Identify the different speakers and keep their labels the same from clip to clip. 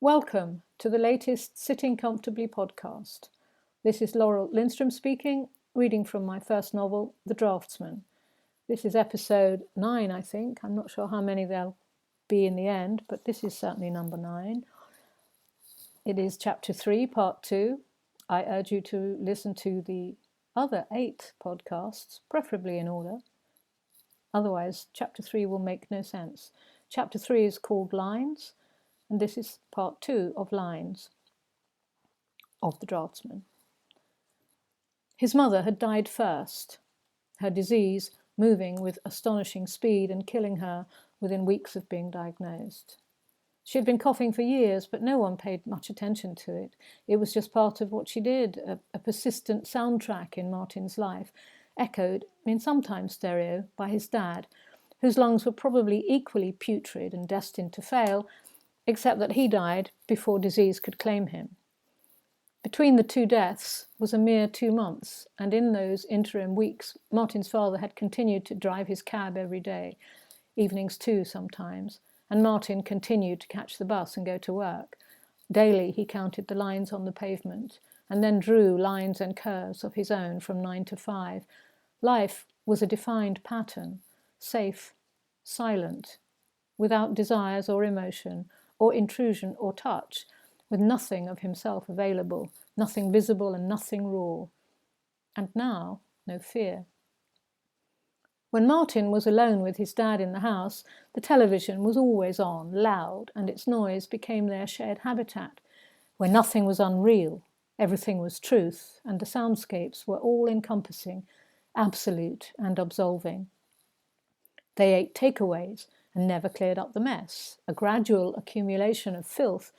Speaker 1: Welcome to the latest Sitting Comfortably podcast. This is Laurel Lindstrom speaking, reading from my first novel, The Draftsman. This is episode 9, I think. I'm not sure how many there'll be in the end, but this is certainly number 9. It is chapter 3, part 2. I urge you to listen to the other 8 podcasts, preferably in order. Otherwise, chapter 3 will make no sense. Chapter 3 is called Lines, and this is part 2 of Lines of The Draftsman. His mother had died first, her disease moving with astonishing speed and killing her within weeks of being diagnosed. She had been coughing for years, but no one paid much attention to it. It was just part of what she did, a persistent soundtrack in Martin's life, echoed in sometimes stereo by his dad, whose lungs were probably equally putrid and destined to fail, except that he died before disease could claim him. Between the 2 deaths was a mere 2 months, and in those interim weeks, Martin's father had continued to drive his cab every day, evenings too sometimes, and Martin continued to catch the bus and go to work. Daily he counted the lines on the pavement, and then drew lines and curves of his own from 9 to 5. Life was a defined pattern, safe, silent, without desires or emotion, or intrusion or touch, with nothing of himself available, nothing visible and nothing raw. And now, no fear. When Martin was alone with his dad in the house, the television was always on, loud, and its noise became their shared habitat, where nothing was unreal, everything was truth, and the soundscapes were all-encompassing, absolute and absolving. They ate takeaways and never cleared up the mess, a gradual accumulation of filth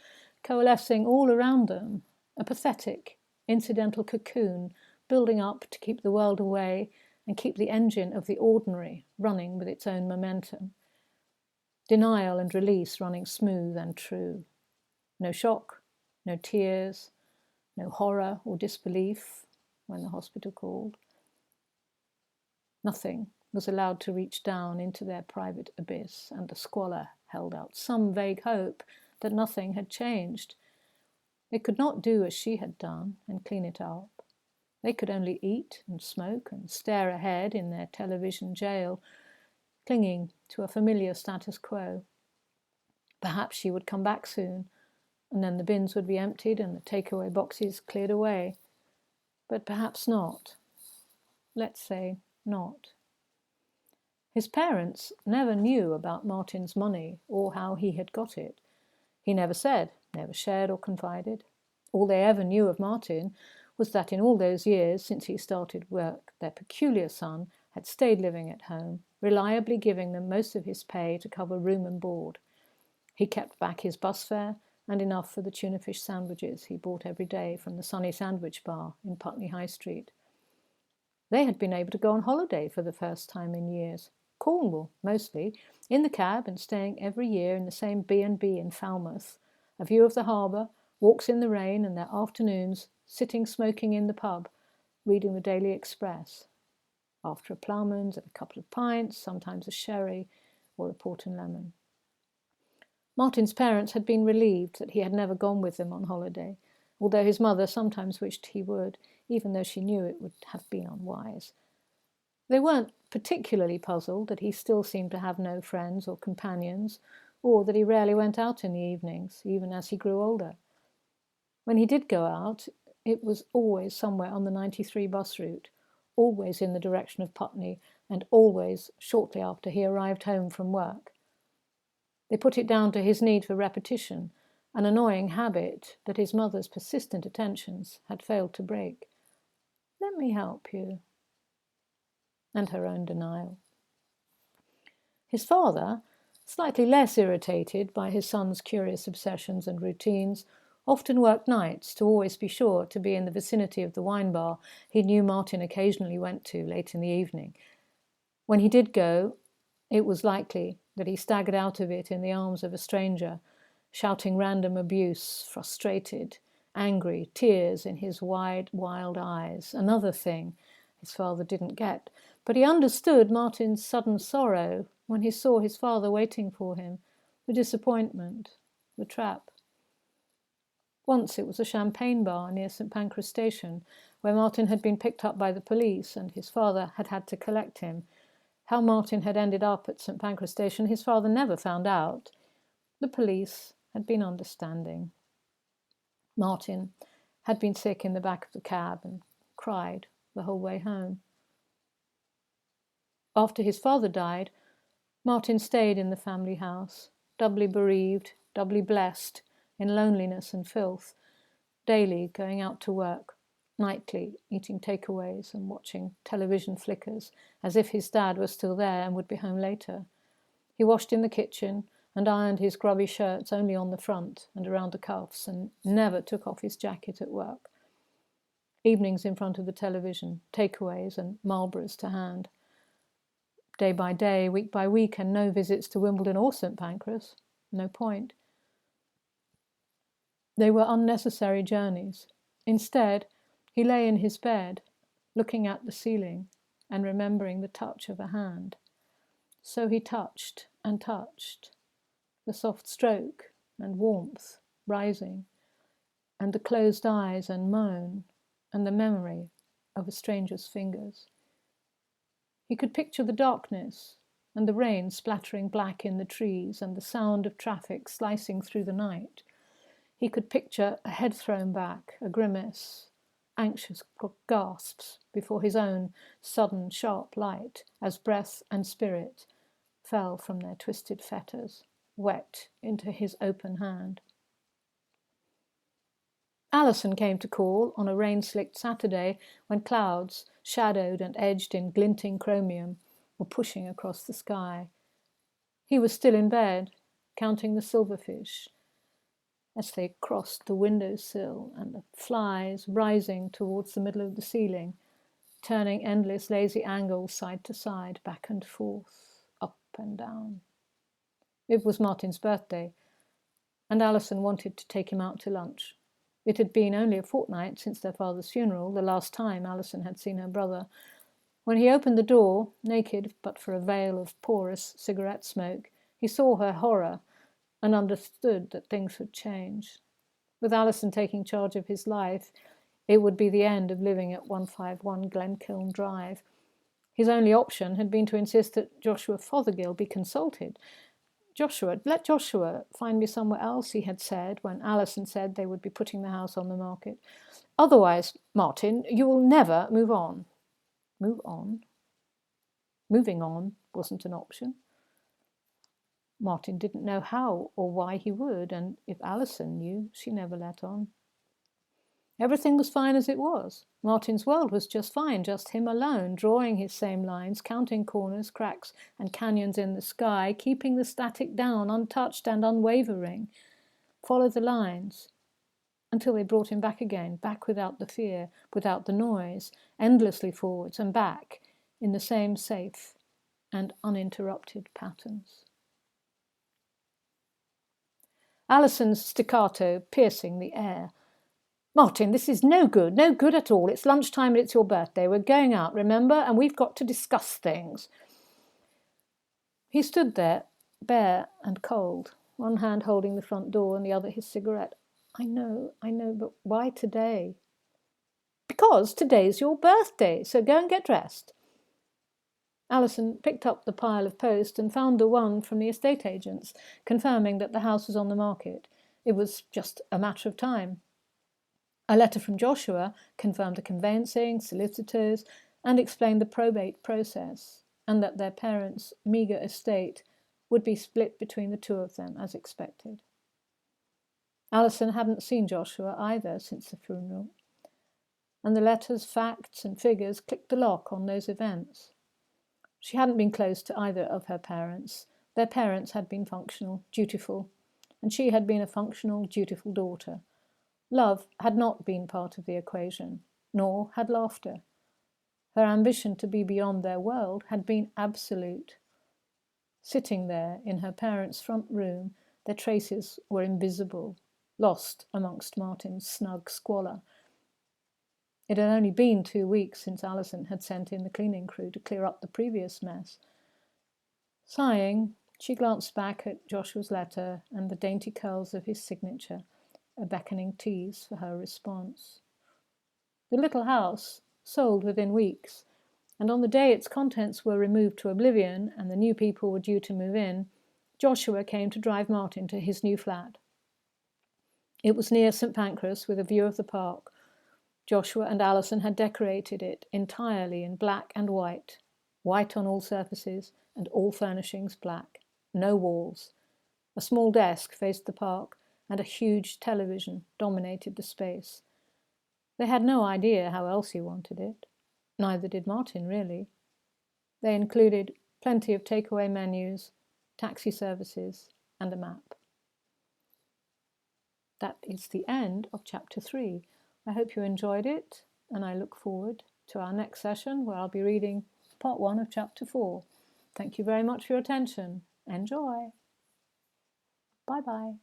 Speaker 1: coalescing all around them, a pathetic, incidental cocoon building up to keep the world away and keep the engine of the ordinary running with its own momentum. Denial and release running smooth and true. No shock, no tears, no horror or disbelief when the hospital called. Nothing was allowed to reach down into their private abyss, and the squalor held out some vague hope that nothing had changed. They could not do as she had done and clean it up. They could only eat and smoke and stare ahead in their television jail, clinging to a familiar status quo. Perhaps she would come back soon, and then the bins would be emptied and the takeaway boxes cleared away. But perhaps not. Let's say not. His parents never knew about Martin's money or how he had got it. He never said, never shared or confided. All they ever knew of Martin was that in all those years since he started work, their peculiar son had stayed living at home, reliably giving them most of his pay to cover room and board. He kept back his bus fare and enough for the tuna fish sandwiches he bought every day from the Sunny Sandwich Bar in Putney High Street. They had been able to go on holiday for the first time in years. Cornwall, mostly, in the cab and staying every year in the same B&B in Falmouth, a view of the harbour, walks in the rain, and their afternoons sitting smoking in the pub, reading the Daily Express. After a ploughman's and a couple of pints, sometimes a sherry or a port and lemon. Martin's parents had been relieved that he had never gone with them on holiday, although his mother sometimes wished he would, even though she knew it would have been unwise. They weren't particularly puzzled that he still seemed to have no friends or companions, or that he rarely went out in the evenings, even as he grew older. When he did go out, it was always somewhere on the 93 bus route, always in the direction of Putney, and always shortly after he arrived home from work. They put it down to his need for repetition, an annoying habit that his mother's persistent attentions had failed to break. "Let me help you." And her own denial. His father, slightly less irritated by his son's curious obsessions and routines, often worked nights to always be sure to be in the vicinity of the wine bar he knew Martin occasionally went to late in the evening. When he did go, it was likely that he staggered out of it in the arms of a stranger, shouting random abuse, frustrated, angry, tears in his wide, wild eyes. Another thing his father didn't get, but he understood Martin's sudden sorrow when he saw his father waiting for him, the disappointment, the trap. Once it was a champagne bar near St Pancras Station, where Martin had been picked up by the police and his father had had to collect him. How Martin had ended up at St Pancras Station his father never found out. The police had been understanding. Martin had been sick in the back of the cab and cried the whole way home. After his father died, Martin stayed in the family house, doubly bereaved, doubly blessed, in loneliness and filth, daily going out to work, nightly eating takeaways and watching television flickers, as if his dad was still there and would be home later. He washed in the kitchen and ironed his grubby shirts only on the front and around the cuffs, and never took off his jacket at work. Evenings in front of the television, takeaways and Marlboros to hand. Day by day, week by week, and no visits to Wimbledon or St Pancras. No point. They were unnecessary journeys. Instead, he lay in his bed, looking at the ceiling and remembering the touch of a hand. So he touched and touched, the soft stroke and warmth rising, and the closed eyes and moan, and the memory of a stranger's fingers. He could picture the darkness and the rain splattering black in the trees and the sound of traffic slicing through the night. He could picture a head thrown back, a grimace, anxious gasps before his own sudden sharp light as breath and spirit fell from their twisted fetters, wet into his open hand. Alison came to call on a rain-slicked Saturday when clouds, shadowed and edged in glinting chromium, were pushing across the sky. He was still in bed, counting the silverfish as they crossed the windowsill and the flies rising towards the middle of the ceiling, turning endless lazy angles side to side, back and forth, up and down. It was Martin's birthday, and Alison wanted to take him out to lunch. It had been only a fortnight since their father's funeral, the last time Alison had seen her brother. When he opened the door, naked but for a veil of porous cigarette smoke, he saw her horror and understood that things had changed. With Alison taking charge of his life, it would be the end of living at 151 Glenkiln Drive. His only option had been to insist that Joshua Fothergill be consulted. Let Joshua find me somewhere else, he had said, when Alison said they would be putting the house on the market. Otherwise, Martin, you will never move on. Move on? Moving on wasn't an option. Martin didn't know how or why he would, and if Alison knew, she never let on. Everything was fine as it was. Martin's world was just fine, just him alone, drawing his same lines, counting corners, cracks, and canyons in the sky, keeping the static down, untouched and unwavering. Follow the lines, until they brought him back again, back without the fear, without the noise, endlessly forwards and back, in the same safe and uninterrupted patterns. Alison's staccato piercing the air. Martin, this is no good at all. It's lunchtime and it's your birthday. We're going out, remember? And we've got to discuss things. He stood there, bare and cold, one hand holding the front door and the other his cigarette. I know, but why today? Because today's your birthday, so go and get dressed. Alison picked up the pile of post and found the one from the estate agents, confirming that the house was on the market. It was just a matter of time. A letter from Joshua confirmed the conveyancing, solicitors, and explained the probate process, and that their parents' meagre estate would be split between the two of them, as expected. Alison hadn't seen Joshua either since the funeral, and the letters, facts, and figures clicked the lock on those events. She hadn't been close to either of her parents. Their parents had been functional, dutiful, and she had been a functional, dutiful daughter. Love had not been part of the equation, nor had laughter. Her ambition to be beyond their world had been absolute. Sitting there in her parents' front room, their traces were invisible, lost amongst Martin's snug squalor. It had only been 2 weeks since Alison had sent in the cleaning crew to clear up the previous mess. Sighing, she glanced back at Joshua's letter and the dainty curls of his signature, a beckoning tease for her response. The little house sold within weeks, and on the day its contents were removed to oblivion and the new people were due to move in, Joshua came to drive Martin to his new flat. It was near St. Pancras with a view of the park. Joshua and Alison had decorated it entirely in black and white on all surfaces and all furnishings black, no walls. A small desk faced the park and a huge television dominated the space. They had no idea how Elsie wanted it. Neither did Martin, really. They included plenty of takeaway menus, taxi services, and a map. That is the end of chapter 3. I hope you enjoyed it, and I look forward to our next session where I'll be reading part 1 of chapter 4. Thank you very much for your attention. Enjoy. Bye-bye.